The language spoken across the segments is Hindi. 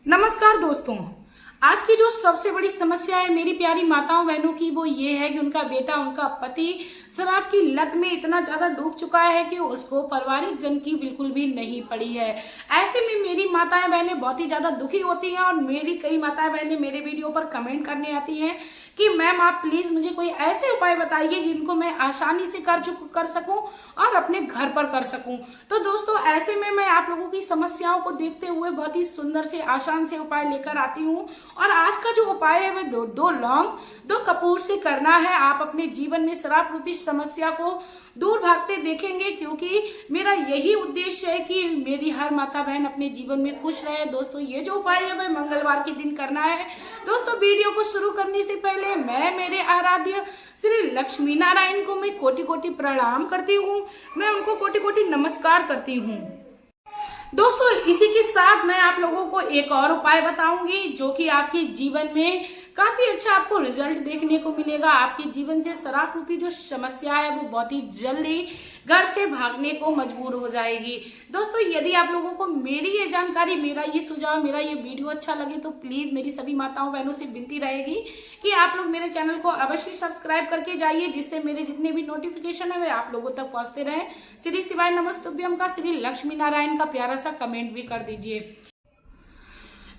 नमस्कार दोस्तों। आज की जो सबसे बड़ी समस्या है मेरी प्यारी माताओं बहनों की वो ये है कि उनका बेटा उनका पति शराब की लत में इतना ज्यादा डूब चुका है कि उसको पारिवारिक जन की बिल्कुल भी नहीं पड़ी है। ऐसे में मेरी माताएं बहनें बहुत ही ज्यादा दुखी होती हैं और मेरी कई माताएं बहनें मेरे वीडियो पर कमेंट करने आती हैं कि मैम आप प्लीज मुझे कोई ऐसे उपाय बताइए जिनको मैं आसानी से कर सकूं और अपने घर पर कर सकूं। तो दोस्तों ऐसे में मैं आप लोगों की समस्याओं को देखते हुए बहुत ही सुंदर से आसान से उपाय लेकर आती हूं और आज का जो उपाय है वह दो लौंग दो कपूर से करना है। आप अपने जीवन में शराब रूपी समस्या को दूर भागते देखेंगे क्योंकि मेरा यही उद्देश्य है कि मेरी हर माता बहन अपने जीवन में खुश रहे। दोस्तों ये जो उपाय है वह मंगलवार के दिन करना है। दोस्तों वीडियो को शुरू करने से पहले मैं मेरे आराध्य श्री लक्ष्मी नारायण को मैं कोटि कोटि प्रणाम करती हूँ, मैं उनको कोटि कोटि नमस्कार करती हूँ। दोस्तों इसी के साथ मैं आप लोगों को एक और उपाय बताऊंगी जो कि आपके जीवन में काफी अच्छा आपको रिजल्ट देखने को मिलेगा। आपके जीवन से शराब रूपी जो समस्या है वो बहुत ही जल्दी घर से भागने को मजबूर हो जाएगी। दोस्तों यदि आप लोगों को मेरी ये जानकारी, मेरा ये सुझाव, मेरा ये वीडियो अच्छा लगे तो प्लीज मेरी सभी माताओं बहनों से विनती रहेगी कि आप लोग मेरे चैनल को अवश्य सब्सक्राइब करके जाइए जिससे मेरे जितने भी नोटिफिकेशन है वे आप लोगों तक पहुंचते रहे। श्री शिवाय नमस्तुभ्यम का श्री लक्ष्मी नारायण का प्यारा सा कमेंट भी कर दीजिए।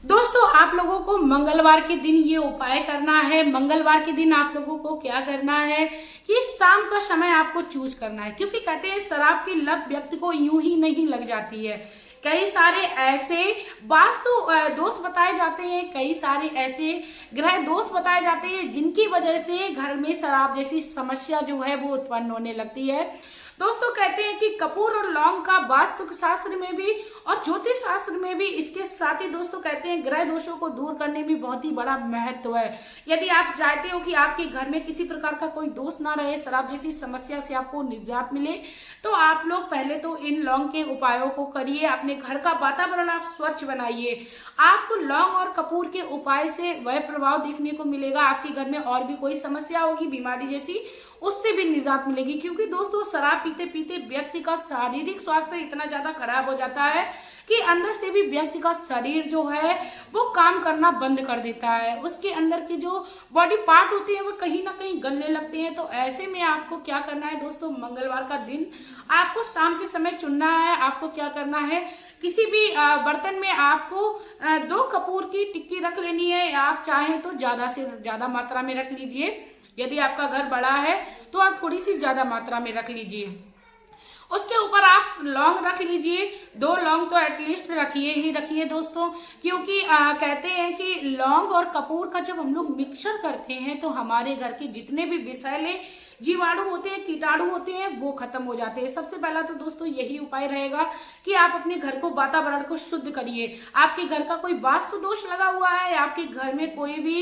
दोस्तों आप लोगों को मंगलवार के दिन ये उपाय करना है। मंगलवार के दिन आप लोगों को क्या करना है कि शाम का समय आपको चूज करना है क्योंकि कहते हैं शराब की लत व्यक्ति को यूं ही नहीं लग जाती है। कई सारे ऐसे वास्तु दोष बताए जाते हैं, कई सारे ऐसे ग्रह दोष बताए जाते हैं जिनकी वजह से घर में शराब जैसी समस्या जो है वो उत्पन्न होने लगती है। दोस्तों कहते हैं कि कपूर और लौंग का वास्तु शास्त्र में भी और ज्योतिष शास्त्र में भी इसके साथ ही दोस्तों कहते हैं ग्रह दोषों को दूर करने में बहुत ही बड़ा महत्व है। यदि आप चाहते हो कि आपके घर में किसी प्रकार का कोई दोष ना रहे, शराब जैसी समस्या से आपको निजात मिले, तो आप लोग पहले तो इन लौंग के उपायों को करिए। अपने घर का वातावरण आप स्वच्छ बनाइए। आपको लौंग और कपूर के उपाय से वह प्रभाव देखने को मिलेगा। आपके घर में और भी कोई समस्या होगी बीमारी जैसी, उससे भी निजात मिलेगी क्योंकि दोस्तों शराब पीते पीते व्यक्ति का शारीरिक स्वास्थ्य इतना ज्यादा खराब हो जाता है कि अंदर से भी व्यक्ति का शरीर जो है वो काम करना बंद कर देता है। उसके अंदर के जो बॉडी पार्ट होते हैं वो कहीं ना कहीं गलने लगते हैं। तो ऐसे में आपको क्या करना है दोस्तों, मंगलवार का दिन आपको शाम के समय चुनना है। आपको क्या करना है, किसी भी बर्तन में आपको 2 कपूर की टिक्की रख लेनी है। आप चाहें तो ज्यादा से ज्यादा मात्रा में रख लीजिए। यदि आपका घर बड़ा है तो आप थोड़ी सी ज्यादा मात्रा में रख लीजिए। उसके ऊपर आप लौंग रख लीजिए। 2 लौंग तो एटलीस्ट रखिए ही रखिए दोस्तों, क्योंकि कहते हैं कि लौंग और कपूर का जब हम लोग मिक्सचर करते हैं तो हमारे घर के जितने भी विषैले जीवाणु होते हैं, कीटाणु होते हैं, वो खत्म हो जाते हैं। सबसे पहला तो दोस्तों यही उपाय रहेगा कि आप अपने घर को, वातावरण को शुद्ध करिए। आपके घर का कोई वास्तु दोष लगा हुआ है, आपके घर में कोई भी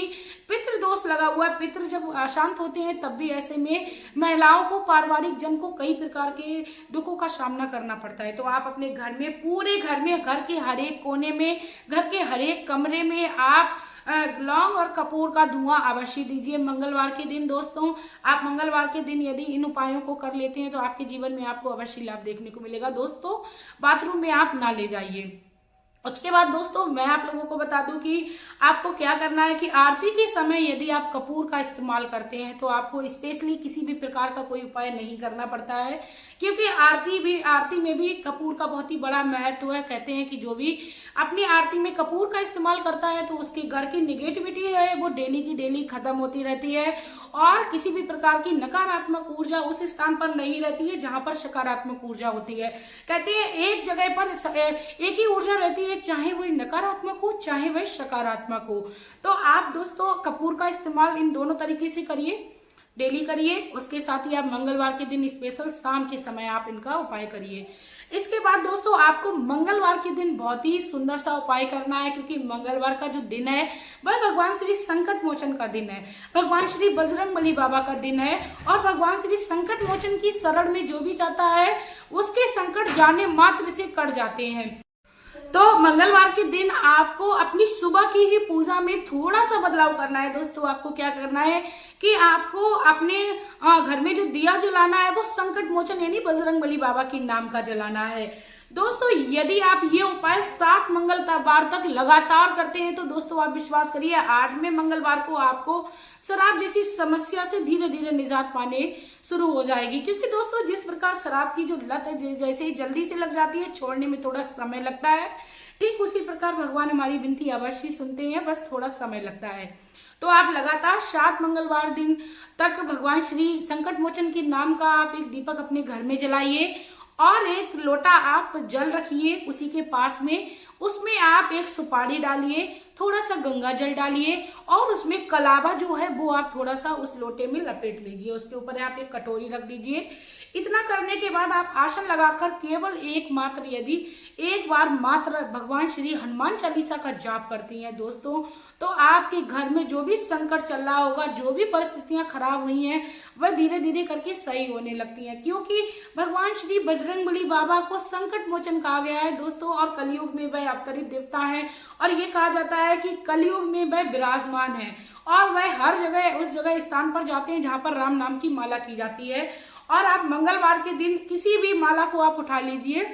पितृ दोष लगा हुआ है, पितृ जब अशांत होते हैं तब भी ऐसे में महिलाओं को, पारिवारिक जन को कई प्रकार के दुखों का सामना करना पड़ता है। तो आप अपने घर में, पूरे घर में, घर के हर एक कोने में, घर के हर एक कमरे में आप लौंग और कपूर का धुआं अवश्य दीजिए मंगलवार के दिन। दोस्तों आप मंगलवार के दिन यदि इन उपायों को कर लेते हैं तो आपके जीवन में आपको अवश्य लाभ देखने को मिलेगा। दोस्तों बाथरूम में आप ना ले जाइए। उसके बाद दोस्तों मैं आप लोगों को बता दूं कि आपको क्या करना है कि आरती के समय यदि आप कपूर का इस्तेमाल करते हैं तो आपको स्पेशली किसी भी प्रकार का कोई उपाय नहीं करना पड़ता है क्योंकि आरती में भी कपूर का बहुत ही बड़ा महत्व है। कहते हैं कि जो भी अपनी आरती में कपूर का इस्तेमाल करता है तो उसके घर की निगेटिविटी है वो डेली की डेली खत्म होती रहती है और किसी भी प्रकार की नकारात्मक ऊर्जा उस स्थान पर नहीं रहती है जहां पर सकारात्मक ऊर्जा होती है। कहते हैं एक जगह पर एक ही ऊर्जा रहती है, चाहे वह नकारात्मक हो चाहे वह सकारात्मक हो। तो आप दोस्तों कपूर का इस्तेमाल इन दोनों तरीके से करिए, डेली करिए। उसके साथ ही आप मंगलवार के दिन स्पेशल शाम के समय आप इनका उपाय करिए। इसके बाद दोस्तों आपको मंगलवार के दिन बहुत ही सुंदर सा उपाय करना है क्योंकि मंगलवार का जो दिन है वह भगवान श्री संकट मोचन का दिन है, भगवान श्री बजरंगबली बाबा का दिन है और भगवान श्री संकट मोचन की शरण में जो भी जाता है उसके संकट जाने मात्र से कट जाते हैं। तो मंगलवार के दिन आपको अपनी सुबह की ही पूजा में थोड़ा सा बदलाव करना है। दोस्तों आपको क्या करना है कि आपको अपने घर में जो दिया जलाना है वो संकट मोचन यानी बजरंगबली बाबा के नाम का जलाना है। दोस्तों यदि आप ये उपाय 7 मंगलवार तक लगातार करते हैं तो दोस्तों आप विश्वास करिए 8वें मंगलवार को आपको शराब जैसी समस्या से धीरे धीरे निजात पाने शुरू हो जाएगी। क्योंकि दोस्तों जिस प्रकार शराब की जो लत है जैसे ही जल्दी से लग जाती है, छोड़ने में थोड़ा समय लगता है, ठीक उसी प्रकार भगवान हमारी विनती अवश्य सुनते हैं, बस थोड़ा समय लगता है। तो आप लगातार 7 मंगलवार दिन तक भगवान श्री संकट मोचन के नाम का आप एक दीपक अपने घर में जलाइए और एक लोटा आप जल रखिए उसी के पास में, उसमें आप एक सुपारी डालिए, थोड़ा सा गंगा जल डालिए और उसमें कलावा जो है वो आप थोड़ा सा उस लोटे में लपेट लीजिए, उसके ऊपर आप एक कटोरी रख दीजिए। इतना करने के बाद आप आसन लगाकर केवल एक बार मात्र भगवान श्री हनुमान चालीसा का जाप करती हैं दोस्तों, तो आपके घर में जो भी संकट चल रहा होगा, जो भी परिस्थितियां खराब हुई हैं, वह धीरे धीरे करके सही होने लगती हैं। क्योंकि भगवान श्री बजरंगबली बाबा को संकट मोचन कहा गया है दोस्तों, और कलयुग में वह अवतरित देवता है और ये कहा जाता है कि कलयुग में वह विराजमान है और वह हर जगह उस जगह स्थान पर जाते हैं जहां पर राम नाम की माला की जाती है। और आप मंगलवार के दिन किसी भी माला को आप उठा लीजिए,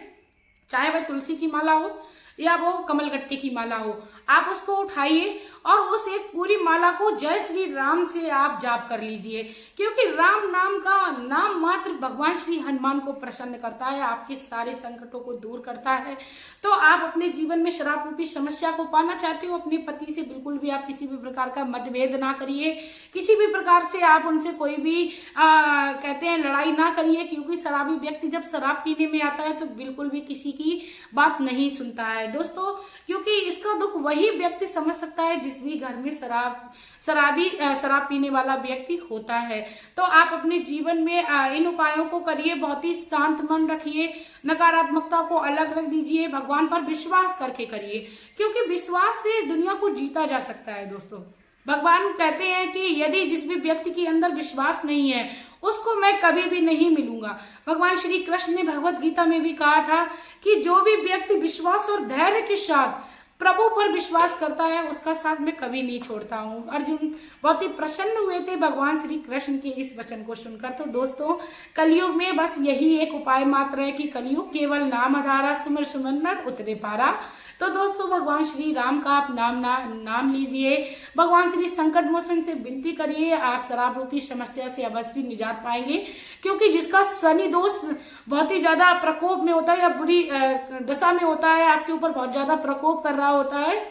चाहे वह तुलसी की माला हो या वो कमलगट्टे की माला हो, आप उसको उठाइए और उस एक पूरी माला को जय श्री राम से आप जाप कर लीजिए। क्योंकि राम नाम का नाम मात्र भगवान श्री हनुमान को प्रसन्न करता है, आपके सारे संकटों को दूर करता है। तो आप अपने जीवन में शराब रूपी समस्या को पाना चाहते हो, अपने पति से बिल्कुल भी आप किसी भी प्रकार का मतभेद ना करिए, किसी भी प्रकार से आप उनसे कोई भी कहते हैं लड़ाई ना करिए। क्योंकि शराबी व्यक्ति जब शराब पीने में आता है तो बिल्कुल भी किसी की बात नहीं सुनता है दोस्तों, क्योंकि इसका दुख वही व्यक्ति समझ सकता है जिस भी घर में शराब पीने वाला व्यक्ति होता है। तो आप अपने जीवन में इन उपायों को करिए, बहुत ही शांत मन रखिए, नकारात्मकता को अलग रख दीजिए, भगवान पर विश्वास करके करिए, क्योंकि विश्वास से दुनिया को जीता जा सकता है दोस्तों। भगवान कहते हैं कि यदि जिस भी व्यक्ति के अंदर विश्वास नहीं है उसको मैं कभी भी नहीं मिलूंगा। भगवान श्री कृष्ण ने भगवत गीता में भी कहा था कि जो भी व्यक्ति विश्वास और धैर्य के साथ प्रभु पर विश्वास करता है उसका साथ मैं कभी नहीं छोड़ता हूँ। अर्जुन बहुत ही प्रसन्न हुए थे भगवान श्री कृष्ण के इस वचन को सुनकर। तो दोस्तों कलयुग में बस यही एक उपाय मात्र है कि कलयुग केवल नाम आधारा, सुमिर सुमन नर उतरे पारा। तो दोस्तों भगवान श्री राम का आप नाम लीजिए, भगवान श्री संकट मोचन से विनती करिए, आप शराब रूपी समस्या से अवश्य निजात पाएंगे। क्योंकि जिसका शनि दोष बहुत ही ज्यादा प्रकोप में होता है या बुरी दशा में होता है, आपके ऊपर बहुत ज्यादा प्रकोप कर रहा होता है,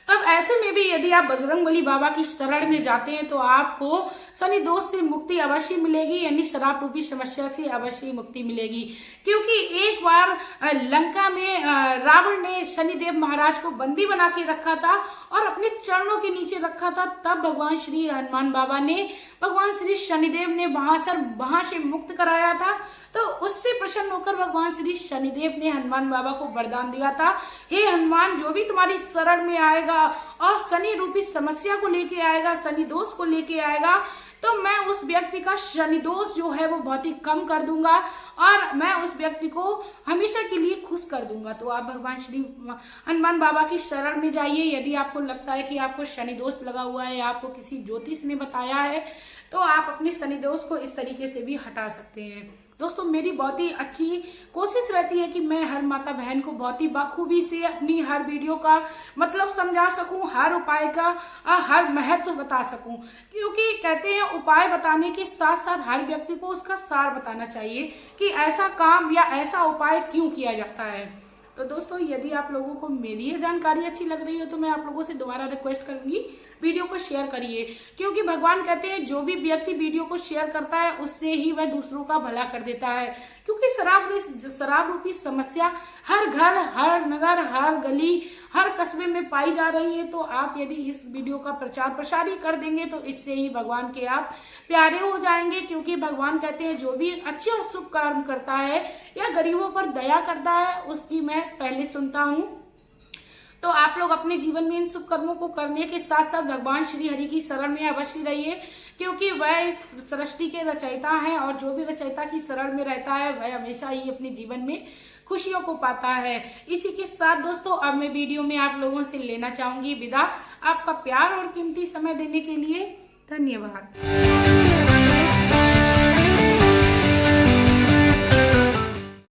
तब ऐसे में भी यदि आप बजरंगबली बाबा की शरण में जाते हैं तो आपको शनि दोष से मुक्ति अवश्य मिलेगी, यानी शराब रूपी समस्या से अवश्य मुक्ति मिलेगी। क्योंकि एक बार लंका में रावण ने शनिदेव महाराज को बंदी बना के रखा था और अपने चरणों के नीचे रखा था, तब भगवान श्री हनुमान बाबा ने भगवान श्री शनिदेव ने वहां से मुक्त कराया था। तो उससे प्रसन्न होकर भगवान श्री शनिदेव ने हनुमान बाबा को वरदान दिया था, हे हनुमान, जो भी तुम्हारी शरण में आएगा और शनि रूपी समस्या को लेके आएगा, शनि दोष को लेके आएगा, तो मैं उस व्यक्ति का शनि दोष जो है वो बहुत ही कम कर दूंगा और मैं उस व्यक्ति को हमेशा के लिए खुश कर दूंगा। तो आप भगवान श्री हनुमान बाबा की शरण में जाइए। यदि आपको लगता है कि आपको शनि दोष लगा हुआ है, आपको किसी ज्योतिष ने बताया है, तो आप अपने शनि दोष को इस तरीके से भी हटा सकते हैं। दोस्तों मेरी बहुत ही अच्छी कोशिश रहती है कि मैं हर माता बहन को बहुत ही बखूबी से अपनी हर वीडियो का मतलब समझा सकूं, हर उपाय का हर महत्व बता सकूं। क्योंकि कहते हैं उपाय बताने के साथ साथ हर व्यक्ति को उसका सार बताना चाहिए कि ऐसा काम या ऐसा उपाय क्यों किया जाता है। तो दोस्तों यदि आप लोगों को मेरी ये जानकारी अच्छी लग रही हो तो मैं आप लोगों से दोबारा रिक्वेस्ट करूंगी, वीडियो को शेयर करिए। क्योंकि भगवान कहते हैं जो भी व्यक्ति वीडियो को शेयर करता है उससे ही वह दूसरों का भला कर देता है। क्योंकि शराब रूपी समस्या हर घर, हर नगर, हर गली, हर कस्बे में पाई जा रही है। तो आप यदि इस वीडियो का प्रचार प्रसार ही कर देंगे तो इससे ही भगवान के आप प्यारे हो जाएंगे। क्योंकि भगवान कहते हैं जो भी अच्छे और शुभ कर्म करता है या गरीबों पर दया करता है उसकी मैं पहले सुनता हूँ। तो आप लोग अपने जीवन में इन शुभ कर्मों को करने के साथ साथ भगवान श्री हरि की शरण में अवश्य रहिए। क्योंकि वह इस सृष्टि के रचयिता हैं और जो भी रचयिता की शरण में रहता है वह हमेशा ही अपने जीवन में खुशियों को पाता है। इसी के साथ दोस्तों अब मैं वीडियो में आप लोगों से लेना चाहूंगी विदा। आपका प्यार और कीमती समय देने के लिए धन्यवाद।